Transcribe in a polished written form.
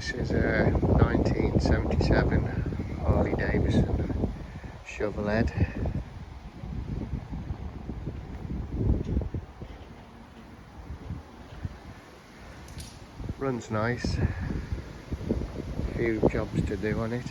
This is a 1977 Harley Davidson Shovelhead. Runs nice. A few jobs to do on it.